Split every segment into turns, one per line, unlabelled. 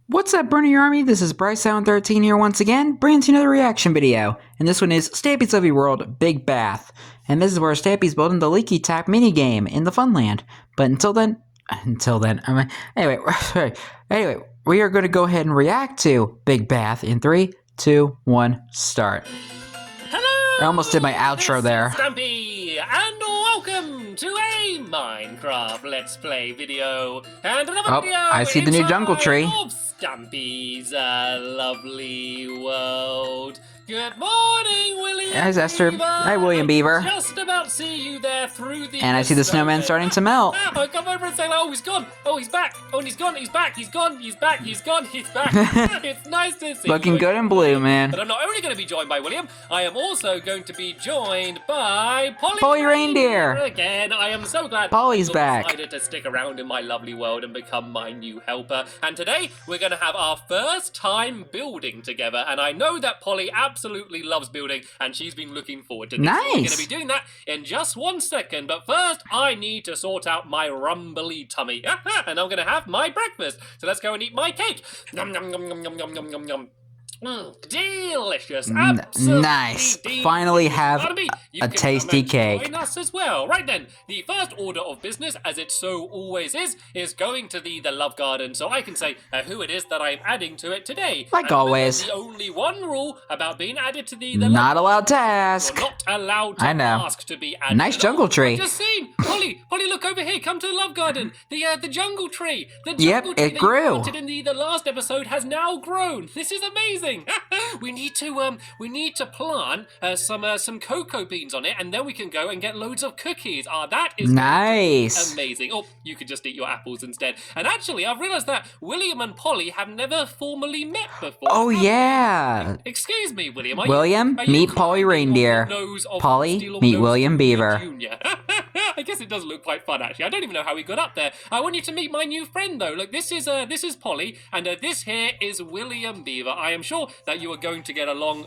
What's up, Burning Army? This is BryceAllen13 here once again, bringing to you another reaction video. And this one is Stampy's Lovely World Big Bath. And this is where Stampy's building the Leaky Tap minigame in the Funland. But until then, anyway, we are going to go ahead and react to Big Bath in 3, 2, 1, start.
Hello!
I almost did my outro there.
Stampy, and welcome to a Minecraft Let's Play video. And another video
I see the new jungle tree.
of Stampy's lovely world. Good morning, William.
There's Esther.
Beaver.
Hi, William Beaver.
Just about see you there through the.
And I see the snowman starting to melt.
Oh, come over and say, oh, he's gone. Oh, he's back. Oh, and he's gone. He's back. He's gone. He's back. He's gone. He's back. It's nice to see you.
Looking good in blue, man.
But I'm not only going to be joined by William, I am also going to be joined by
Polly Reindeer.
Again, I am so glad
Polly's
you
back.
decided to stick around in my lovely world and become my new helper. And today, we're going to have our first time building together. And I know that Polly absolutely loves building, and she's been looking forward to this.
Nice.
So we're going to be doing that in just 1 second. But first, I need to sort out my rumbly tummy. And I'm going to have my breakfast. So let's go and eat my cake. Nom, nom, nom, nom, nom, nom, nom, nom, nom. Delicious. Absolutely
Nice.
delicious.
Finally have
Barnaby, you
a
can
tasty
come and
cake.
join us as well. Right then, the first order of business, as it so always is going to the love garden, so I can say who it is that I'm adding to it today.
Like always.
The only one rule about being added to the
Not allowed to ask.
You're not allowed to
I know.
ask to be added.
Nice jungle tree.
I've just seen Polly, look over here. Come to the love garden. The jungle tree. The jungle
Yep,
tree
it
that you
grew.
planted in the last episode has now grown. This is amazing. we need to plant some cocoa beans on it, and then we can go and get loads of cookies. That is
Nice.
amazing. Oh, you could just eat your apples instead. And actually, I've realized that William and Polly have never formally met before.
Oh, yeah.
Excuse me, William.
William, meet Polly Reindeer. Polly, meet William Beaver.
Jr. I guess it does look quite fun, actually. I don't even know how he got up there. I want you to meet my new friend, though. Look, this is Polly, and this here is William Beaver. I am sure that you are going to get along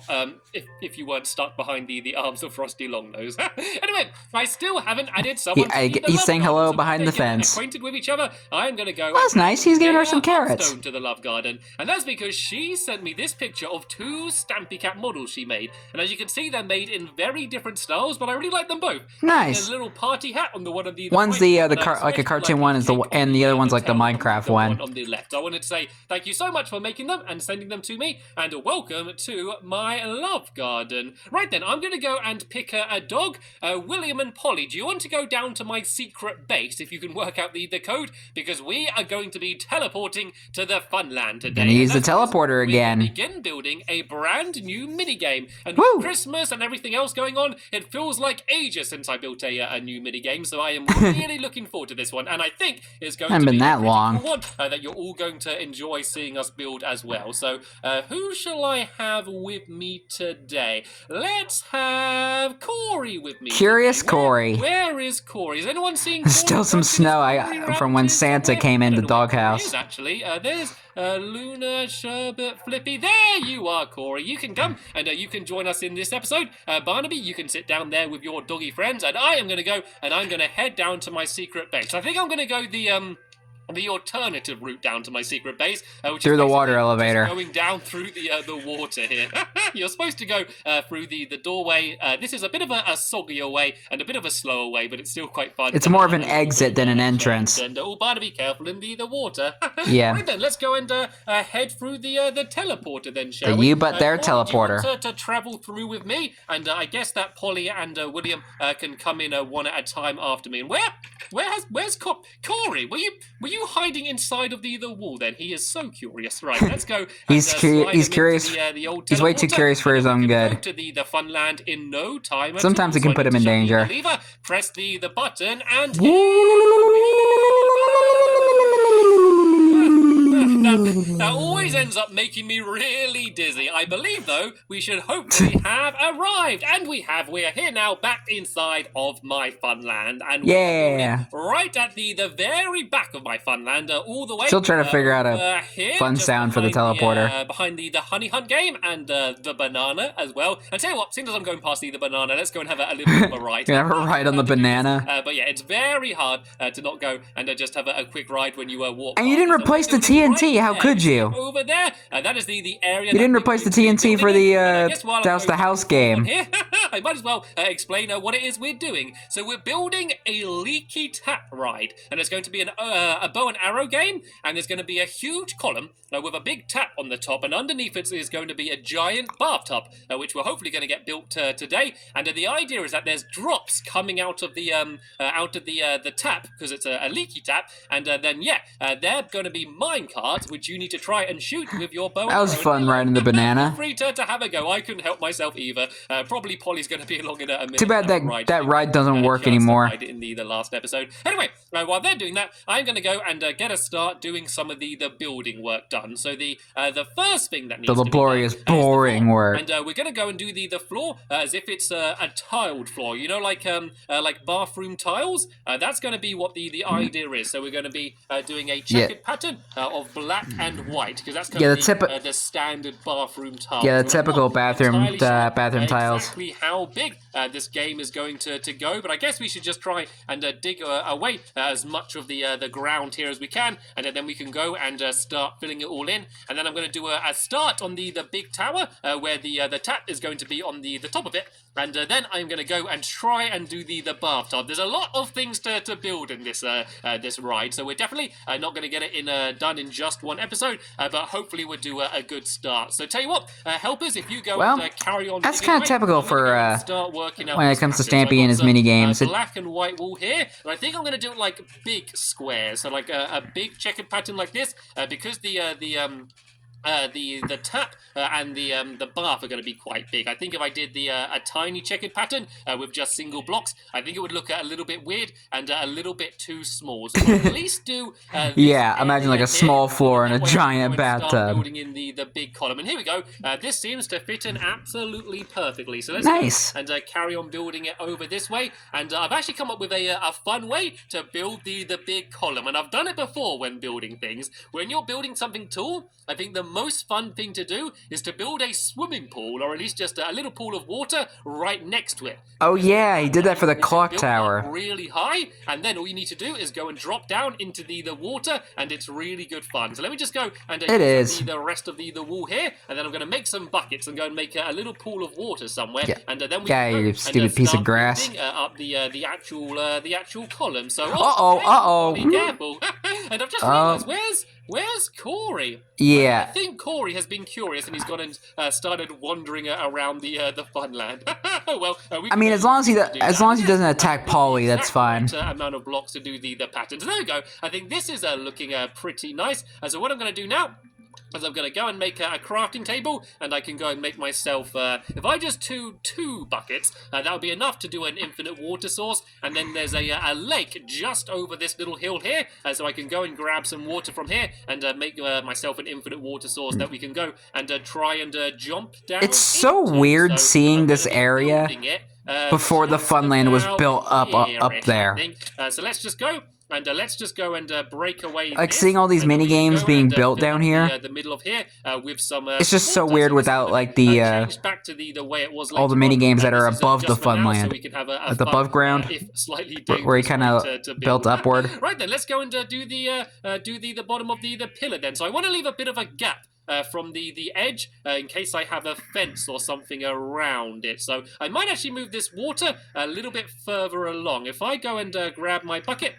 if you weren't stuck behind the arms of Frosty Longnose. Anyway, I still haven't added someone.
He's saying hello
so
behind the
they get
fence.
Acquainted with each other. I am going to go.
That's nice. He's giving her some carrots.
To the love garden, and that's because she sent me this picture of 2 Stampy Cat models she made, and as you can see, they're made in very different styles, but I really like them both.
Nice.
A little party hat on the one of the.
One's like a cartoon one, and the other one's like the Minecraft one.
On the left. I wanted to say thank you so much for making them and sending them to me, and welcome to my love garden. Right then, I'm going to go and pick a dog. William and Polly, do you want to go down to my secret base if you can work out the code? Because we are going to be teleporting to the Funland today.
Gonna use the teleporter again.
We begin building a brand new minigame, and
Woo!
with Christmas and everything else going on, it feels like ages since I built a new minigame. So I am really looking forward to this one, and I think it's going to be
that
a
long.
cool one that you're all going to enjoy seeing us build as well. So who shall I have with me today? Let's have Corey with me.
Curious
today.
Corey.
Where is Corey? Is anyone seeing Corey?
Still some snow from when Santa came in the doghouse.
Actually, there's Luna, Sherbet, Flippy. There you are, Corey. You can come and you can join us in this episode. Barnaby, you can sit down there with your doggy friends, and I am going to go and I'm going to head down to my secret base. I think I'm going to go the alternative route down to my secret base, which
through
is
the water elevator.
Going down through the water here. You're supposed to go through the doorway. This is a bit of a soggier way and a bit of a slower way, but it's still quite fun.
It's more of an exit than an entrance.
And Barnaby, be careful in the water.
Yeah.
Right then, let's go and head through the teleporter then, shall we?
You but their
Corey,
teleporter.
do you want to travel through with me, and I guess that Polly and William can come in one at a time after me. And where's Corey? Were you hiding inside of the wall then? He is so curious. Right, let's go.
He's curious. He's way too curious for his own good.
Go to the Funland in no time.
Sometimes it can put him in danger.
Press the button and. Now, always ends up making me really dizzy. I believe, though, we should hopefully have arrived. And we have. We are here now, back inside of my Funland. And we are building right at the very back of my Funland, all the way.
Still trying to figure out a
here,
fun sound for the teleporter.
behind the Honey Hunt game and the banana as well. And tell you what, seeing as I'm going past the banana, let's go and have a little bit of a ride.
You have a ride on the banana.
But yeah, it's very hard to not go and just have a quick ride when you walk.
And you didn't replace the TNT. How could you?
Over there, that is the area.
You didn't replace the TNT for the Douse the House game.
Here, I might as well explain what it is we're doing. So we're building a leaky tap ride, and it's going to be a bow and arrow game, and there's going to be a huge column with a big tap on the top, and underneath it is going to be a giant bathtub, which we're hopefully going to get built today. And the idea is that there's drops coming out of the tap, because it's a leaky tap, and then they're going to be mine cards, which you need to try and shoot with your bow.
That was fun riding the banana.
Free to have a go. I couldn't help myself either. Probably Polly's going to be along in a minute.
Too bad that ride doesn't work anymore.
In the last episode. Anyway, while they're doing that, I'm going to go and get a start doing some of the building work done. So the first thing that needs
the laborious,
to be done
boring work.
And we're going to go and do the floor as if it's a tiled floor. You know, like bathroom tiles. That's going to be what the idea is. So we're going to be doing a checkered pattern of black and white, because that's going to be the standard bathroom tiles.
Yeah, the typical bathroom tiles.
Exactly how big this game is going to go, but I guess we should just try and dig away as much of the ground here as we can, and then we can go and start filling it all in. And then I'm going to do a start on the big tower where the tap is going to be on the top of it, and then I'm going to go and try and do the bathtub. There's a lot of things to build in this this ride, so we're definitely not going to get it done in just one episode, but hopefully we'll do a good start. So tell you what, helpers, if you go and carry on.
That's kind of typical for
start working out
when it comes to Stampy and his mini games.
Black and white wall here, and I think I'm going to do it like big squares, so like a big checkered pattern like this, because the tap and the bath are going to be quite big. I think if I did a tiny checkered pattern with just single blocks, I think it would look a little bit weird and a little bit too small. So we'll at least do
imagine like a small floor and a giant bathtub.
Building in the big column, and here we go. This seems to fit in absolutely perfectly. So let's go and carry on building it over this way. And I've actually come up with a fun way to build the big column, and I've done it before when building things. When you're building something tall, I think the most fun thing to do is to build a swimming pool, or at least just a little pool of water right next to it.
Oh yeah, he did that for the clock tower.
Really high, and then all you need to do is go and drop down into the water, and it's really good fun. So let me just go and use the rest of the wall here, and then I'm going to make some buckets and go and make a little pool of water somewhere, and then we can
you stupid piece of grass.
Up the actual column. So
be
careful. And I've just realised, where's Corey?
Yeah.
I think Corey has been curious and he's gone and started wandering around the Funland. Well, I mean,
as long as he doesn't attack Polly, that's fine.
Amount of blocks to do the patterns. There we go. I think this is looking pretty nice. So what I'm going to do now is I'm going to go and make a crafting table, and I can go and make myself, if I just do 2 buckets, that'll be enough to do an infinite water source, and then there's a lake just over this little hill here, so I can go and grab some water from here, and make myself an infinite water source that we can go and try and jump down.
It's so weird seeing this area before the Funland was built up there.
So let's just go. And let's just go and break away.
Like seeing all these mini games being built down here.
The middle of here with some.
It's just so weird without like the
back to the way it was
all the mini games that are above the Funland,
so
the above ground, where he kind of built upward.
Right then, let's go and do the bottom of the pillar then. So I want to leave a bit of a gap. From the edge, in case I have a fence or something around it. So I might actually move this water a little bit further along. If I go and grab my bucket,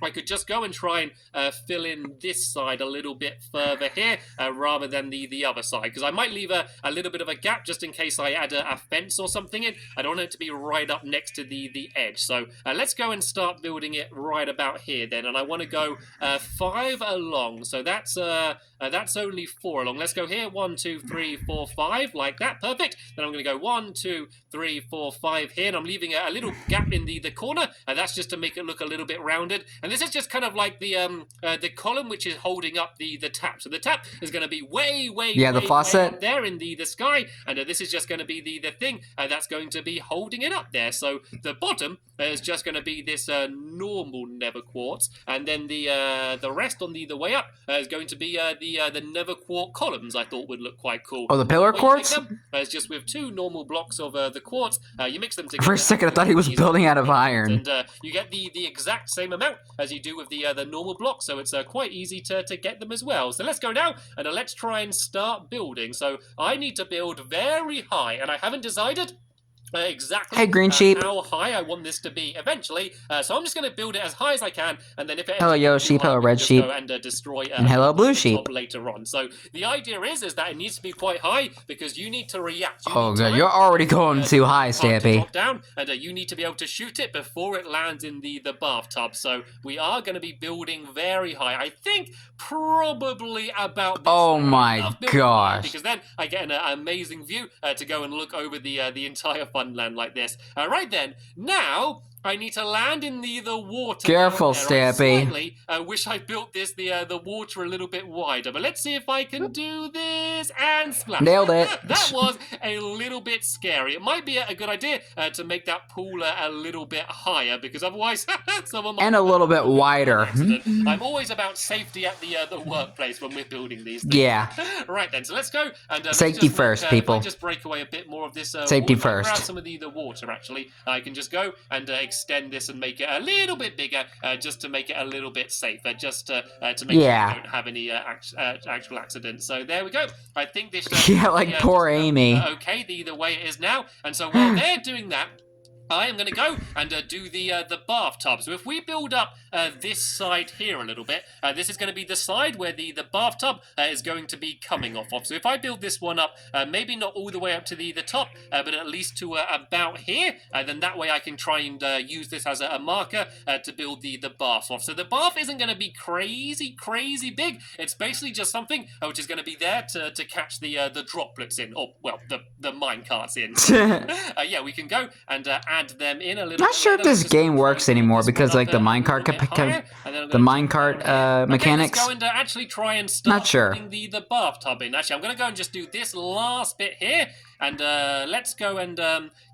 I could just go and try and fill in this side a little bit further here rather than the other side, because I might leave a little bit of a gap just in case I add a fence or something in. I don't want it to be right up next to the edge. So let's go and start building it right about here then, and I want to go 5 along. So that's only 4 along. Let's go here, 1, 2, 3, 4, 5, like that. Perfect. Then I'm going to go 1, 2, 3, 4, 5 here, and I'm leaving a little gap in the corner. That's just to make it look a little bit rounded. And this is just kind of like the column which is holding up the tap. So the tap is going to be way
the faucet
way up there in the sky, and this is just going to be the thing that's going to be holding it up there. So the bottom is just going to be this normal nether quartz, and then the rest on the way up is going to be the nether quartz columns. I thought would look quite cool.
Oh, the pillar quartz?
It's just with 2 normal blocks of the quartz. You mix them together.
For a second, I thought he was building out of iron.
And you get the exact same amount as you do with the normal blocks, so it's quite easy to get them as well. So let's go now, and let's try and start building. So I need to build very high, and I haven't decided exactly
hey, green sheep.
how high I want this to be eventually. So I'm just going to build it as high as I can, and then if it
hello yellow sheep, hello red sheep,
go and destroy
and hello blue sheep
later on. So the idea is that it needs to be quite high because you need to react.
Oh god, you're already going too high, Stampy.
Drop down, and you need to be able to shoot it before it lands in the bathtub. So we are going to be building very high. I think probably about this.
Oh my gosh!
Because then I get an amazing view to go and look over the entire Funland like this. Right then, now I need to land in the water.
Careful, Stampy.
I wish I built the water a little bit wider, but let's see if I can do this and splash.
Nailed it.
That was a little bit scary. It might be a good idea to make that pool a little bit higher, because otherwise someone might...
And a little bit wider.
I'm always about safety at the workplace when we're building these things.
Yeah.
Right then, so let's go and
safety first, people.
If I just break away a bit more of this
safety
water,
first.
grab some of the water actually. I can just go and extend this and make it a little bit bigger, just to make it a little bit safer, just to make sure we don't have any actual accidents. So there we go. I think this
yeah, like poor Amy.
Okay, the way it is now. And so while they're doing that, I am going to go and do the bathtub. So if we build up this side here a little bit, this is going to be the side where the bathtub is going to be coming off of. So if I build this one up, maybe not all the way up to the top, but at least to about here, then that way I can try and use this as a marker to build the bath off. So the bath isn't going to be crazy big. It's basically just something which is going to be there to catch the droplets in, or well, the mine carts in. Yeah, we can go and add them in a little.
Not sure if this game works anymore because like the minecart mechanics.
Let's go and actually try and start
not sure.
putting the bathtub in. Actually, I'm going to go and just do this last bit here. And let's go and,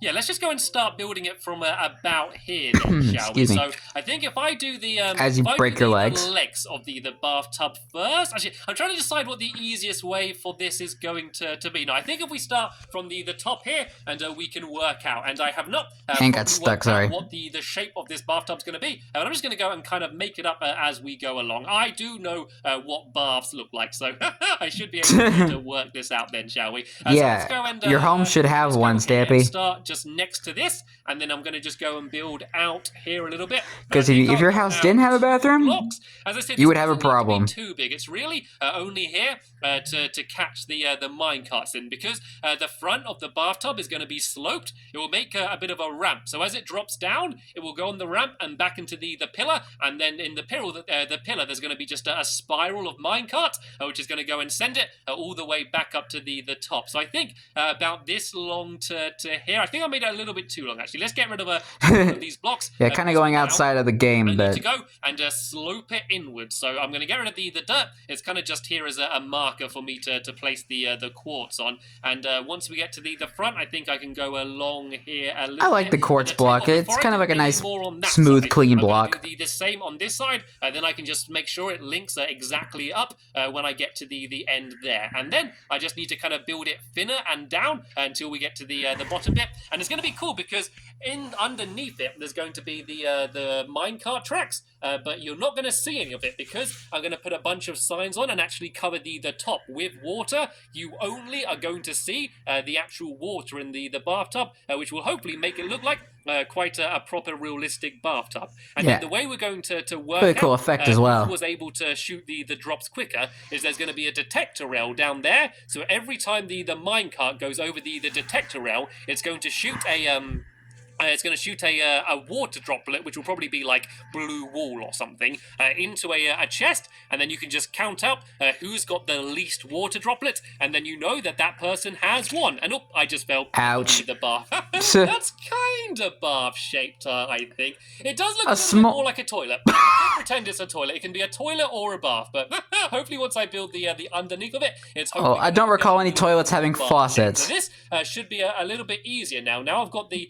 yeah, let's just go and start building it from about here, then, shall we? So I think if I do the,
as you break your legs.
The legs of the bathtub first. Actually, I'm trying to decide what the easiest way for this is going to be. Now, I think if we start from the top here, and we can work out. And I have not
got stuck, sorry.
What the shape of this bathtub's going to be. But I'm just going to go and kind of make it up as we go along. I do know what baths look like, so I should be able to work this out then, shall we?
Yeah.
So let's go and,
your home should have one, Stampy.
Start just next to this, and then I'm going to just go and build out here a little bit.
Because if your house didn't have a bathroom,
blocks, as I said,
you would have a problem.
Too big. It's really only here to catch the minecarts in, because the front of the bathtub is going to be sloped. It will make a bit of a ramp. So as it drops down, it will go on the ramp and back into the pillar, and then in the pillar, there's going to be just a spiral of minecart, which is going to go and send it all the way back up to the top. So I think about this long to here. I think I made it a little bit too long, actually. Let's get rid of these blocks.
Yeah, kind of going outside of the game, but...
I need to go and slope it inwards. So I'm going to get rid of the dirt. It's kind of just here as a marker for me to place the quartz on. And once we get to the front, I think I can go along here a little
I like
bit.
the quartz block. It's kind of like a nice, smooth, clean block.
Do the same on this side, then I can just make sure it links exactly up when I get to the end there. And then I just need to kind of build it thinner and down until we get to the bottom bit. And it's going to be cool because underneath it there's going to be the minecart tracks, but you're not going to see any of it because I'm going to put a bunch of signs on and actually cover the top with water. You only are going to see the actual water in the bathtub, which will hopefully make it look like quite a proper realistic bathtub. And then the way we're going to work
very cool effect as well.
Who was able to shoot the drops quicker is there's going to be a detector rail down there. So every time the minecart goes over the detector rail, it's going to shoot It's going to shoot a water droplet, which will probably be like blue wool or something, into a chest, and then you can just count up who's got the least water droplets, and then you know that that person has won. And I just fell.
Ouch.
The bath. That's kind of bath-shaped, I think. It does look a bit more like a toilet. Don't pretend it's a toilet. It can be a toilet or a bath, but hopefully once I build the underneath of it, it's hopefully...
I don't recall any toilets having faucets.
So this should be a little bit easier now. Now I've got the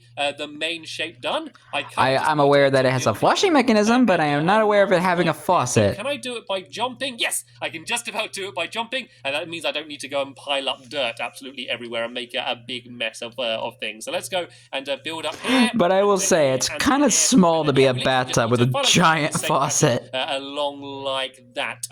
main shape done.
I'm aware that it has a flushing mechanism, but I am not aware of it having a faucet.
Can I do it by jumping? Yes, I can just about do it by jumping, and that means I don't need to go and pile up dirt absolutely everywhere and make a big mess of things. So let's go and build up here.
But I will say, it's kind of small to be a bathtub with a giant faucet.
Along like that.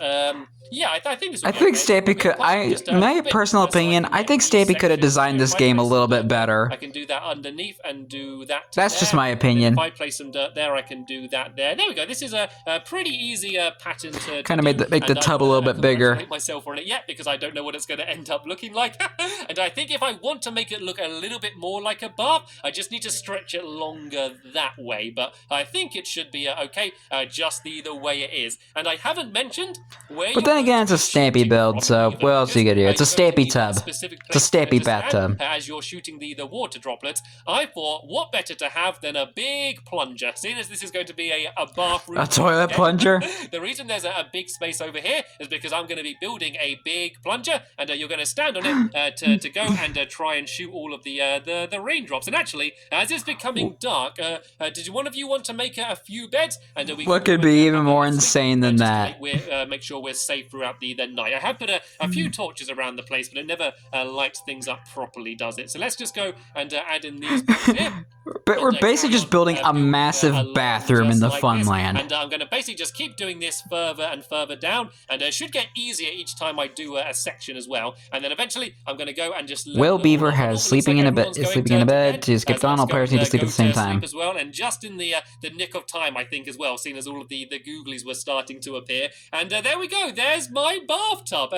Yeah, I think this.
I think Stampy could. My personal opinion, I think Stampy could have designed this game a little bit better.
I can do that underneath and do that.
That's just my opinion.
If I place some dirt there, I can do that there. There we go. This is a pretty easy pattern to
kind of make the tub a little bit bigger.
Myself on it yet because I don't know what it's going to end up looking like. And I think if I want to make it look a little bit more like a bath, I just need to stretch it longer that way. But I think it should be okay, just the way it is. And I haven't mentioned where.
But then again, it's a Stampy build, so what else are you gonna do? It's a Stampy tub. It's a Stampy bathtub.
As you're shooting the water droplets, I thought, what better to have than a big plunger? Seeing as this is going to be a bathroom.
A toilet plunger?
The reason there's a big space over here is because I'm going to be building a big plunger, and you're going to stand on it to go and try and shoot all of the raindrops. And actually, as it's becoming dark, did one of you want to make a few beds? And
what could be even more insane than that?
Make sure we're safe throughout the night. I have put a few torches around the place, but it never lights things up properly, does it? So let's just go and add in these here.
But we're basically just building a massive bathroom in the Funland.
And I'm going to basically just keep doing this further and further down, and it should get easier each time I do a section as well. And then eventually, I'm going to go and just...
Will Beaver has sleeping in a bed. Is sleeping in a bed. To skip on, all players need to sleep at the same time.
As well, and just in the nick of time, I think, as well, seeing as all of the googlies were starting to appear. And there we go. There's my bathtub.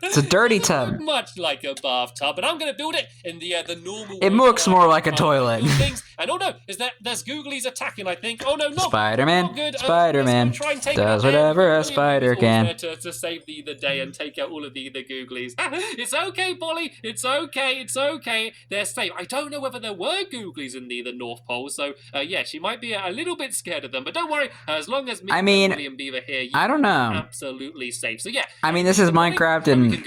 It's a dirty tub.
Much like a bathtub, but I'm going to build it in the normal.
It looks more like a toilet.
And oh no, there's googlies attacking? I think. Oh no, not
Spider-Man.
Not good.
Spider-Man does whatever a spider can.
To save the day and take out all of the googlies. It's okay, Polly. It's okay. It's okay. They're safe. I don't know whether there were googlies in the North Pole, so yeah, she might be a little bit scared of them. But don't worry, as long as me and William Beaver here,
I don't know.
Absolutely safe. So yeah.
I mean, this is Minecraft, and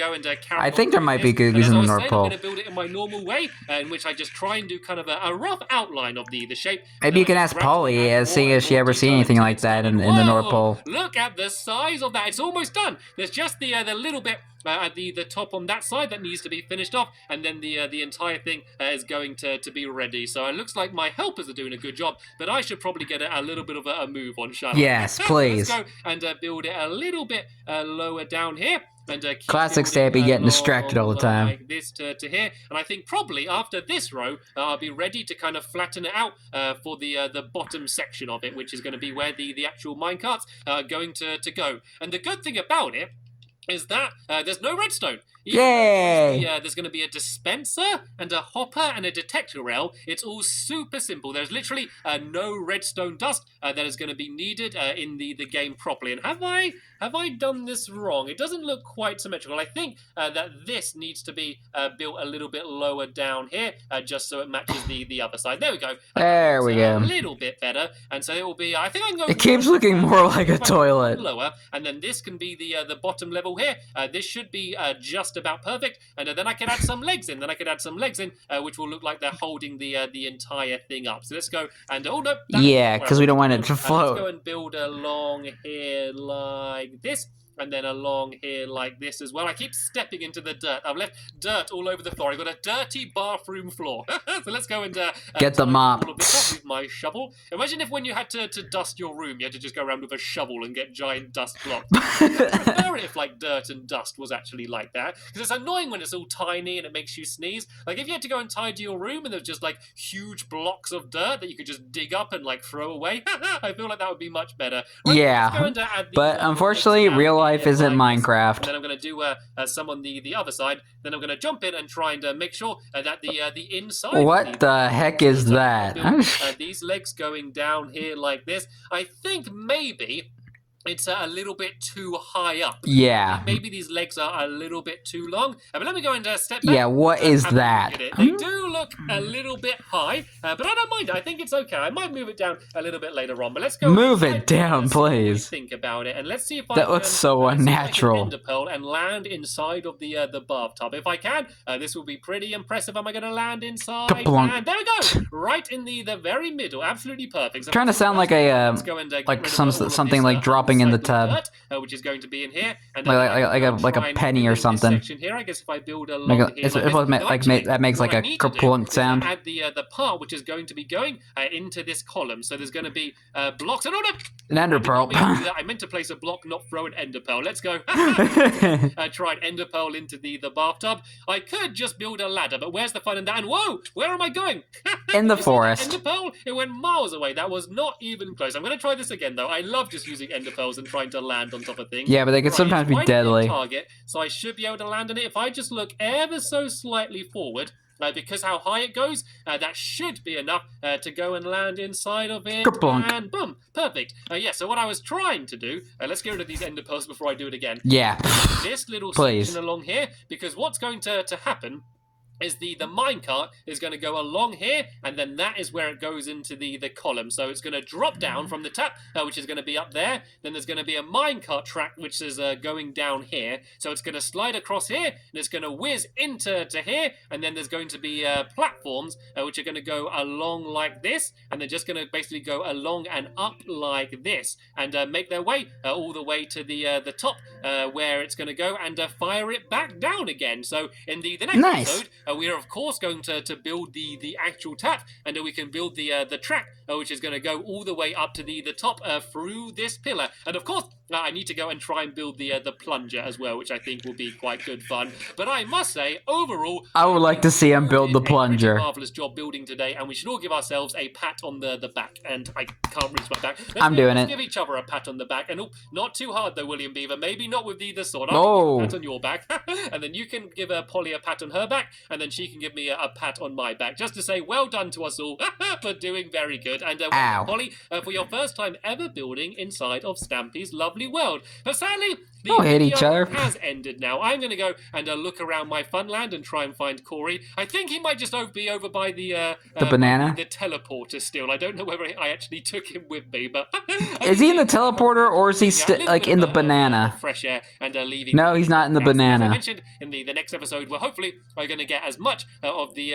I think there might be googlies in the North Pole.
I'm going to build it in my normal way, in which I just try and do kind of a rough outline of the shape.
Maybe you can ask Polly, seeing if she ever seen anything like that in the North Pole.
Look at the size of that. It's almost done. There's just the little bit at the top on that side that needs to be finished off, and then the entire thing is going to be ready. So it looks like my helpers are doing a good job, but I should probably get a little bit of a move on, shall I?
Yes, please.
Let's go and build it a little bit lower down here. And
classic Stampy getting distracted all the time.
Like this to here, and I think probably after this row, I'll be ready to kind of flatten it out for the bottom section of it, which is going to be where the actual minecarts are going to go. And the good thing about it is that there's no redstone.
Yay!
There's going to be a dispenser and a hopper and a detector rail. It's all super simple. There's literally no redstone dust that is going to be needed in the game properly. And have I done this wrong? It doesn't look quite symmetrical. I think that this needs to be built a little bit lower down here, just so it matches the other side. There we go.
There we go.
A little bit better. And so it will be, I think I can go...
It keeps looking more like a toilet.
Lower, and then this can be the bottom level here. This should be just about perfect, and then I can add some legs in. Which will look like they're holding the entire thing up. So let's go and no,
yeah, because we don't want it to float.
Let's go and build along here like this. And then along here like this as well. I keep stepping into the dirt. I've left dirt all over the floor. I've got a dirty bathroom floor. So let's go and
get the mop.
With my shovel. Imagine if when you had to dust your room, you had to just go around with a shovel and get giant dust blocks. I prefer it if like dirt and dust was actually like that. Because it's annoying when it's all tiny and it makes you sneeze. Like if you had to go and tidy your room and there's just like huge blocks of dirt that you could just dig up and like throw away. I feel like that would be much better. Right,
yeah, but unfortunately, real life isn't
like this.
Minecraft.
And then I'm going to do some on the other side. Then I'm going to jump in and try and make sure that the inside.
What the heck is that?
These legs going down here like this. I think maybe it's a little bit too high up.
Yeah.
Maybe these legs are a little bit too long. But let me go and step back.
Yeah, what is that?
They do look a little bit high, but I don't mind it. I think it's okay. I might move it down a little bit later on, but let's go.
Move it down, please.
Think about it, and let's see if
that looks so unnatural.
Ender pearl and land inside of the bathtub. If I can, this will be pretty impressive. Am I going to land inside? And there we go, right in the very middle. Absolutely perfect. So
trying to sound like a like something like dropping in the tub,
which is going to be in here, and
like a penny or something.
Section here, I guess if I build a log here,
that makes like a kerplunk sound.
Add the part which is going to be going into this column. So there's going to be blocks. And
an ender pearl.
I meant to place a block, not throw an ender pearl. Let's go. Try an ender pearl into the bathtub. I could just build a ladder, but where's the fun in that? And whoa, where am I going?
In the forest.
Ender pearl? It went miles away. That was not even close. I'm going to try this again, though. I love just using ender pearls and trying to land on top of things.
Yeah, but they can sometimes be deadly.
Target, so I should be able to land on it. If I just look ever so slightly forward, because how high it goes, that should be enough to go and land inside of it. And boom, perfect. Yeah, so what I was trying to do, let's get rid of these ender pearls before I do it again.
Yeah.
This little section along here, because what's going to happen is the minecart is going to go along here, and then that is where it goes into the column. So it's going to drop down from the tap, which is going to be up there. Then there's going to be a minecart track, which is going down here. So it's going to slide across here, and it's going to whiz into here, and then there's going to be platforms, which are going to go along like this, and they're just going to basically go along and up like this, and make their way all the way to the top, where it's going to go and fire it back down again. So in the next episode, we are of course going to build the actual tap, and then we can build the track, which is going to go all the way up to the top through this pillar. And of course, I need to go and try and build the plunger as well, which I think will be quite good fun. But I must say, overall,
I would like to see him build the plunger.
Marvelous job building today, and we should all give ourselves a pat on the back. And I can't reach my back. Let's give each other a pat on the back, and not too hard though, William Beaver. Maybe not with the sword. I'll give a pat on your back, and then you can give Polly a pat on her back, and then she can give me a pat on my back, just to say well done to us all for doing very good. And Polly, for your first time ever building inside of Stampy's lovely world. But sadly, the video has ended now. I'm going to go and look around my funland and try and find Corey. I think he might just be over by the banana, the teleporter still. I don't know whether I actually took him with me, but
is he in the teleporter or is he like in the banana?
Fresh air and leaving.
No, he's not in the banana.
As I mentioned in the next episode, where hopefully we're going to get as much of the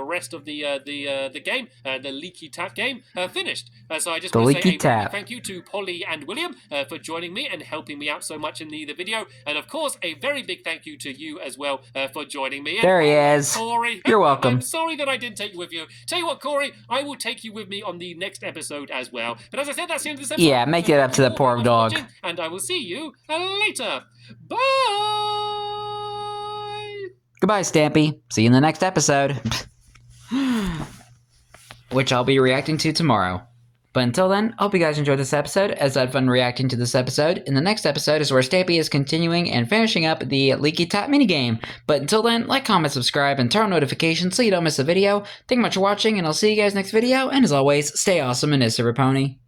rest of the game, the leaky tap game, finished. So I just want to say a thank you to Polly and William for joining me and helping me out so much in the video, and of course a very big thank you to you as well for joining me.
There he is.
Corey,
you're welcome.
I'm sorry that I didn't take you with you. Tell you what, Corey, I will take you with me on the next episode as well. But as I said, that's the end of this episode.
Yeah, make it up to the poor dog.
And I will see you later. Bye.
Goodbye, Stampy. See you in the next episode. Which I'll be reacting to tomorrow. But until then, I hope you guys enjoyed this episode, as I had fun reacting to this episode. In the next episode is where Stampy is continuing and finishing up the Leaky Tap minigame. But until then, like, comment, subscribe, and turn on notifications so you don't miss a video. Thank you much for watching, and I'll see you guys next video. And as always, stay awesome and S7EP54.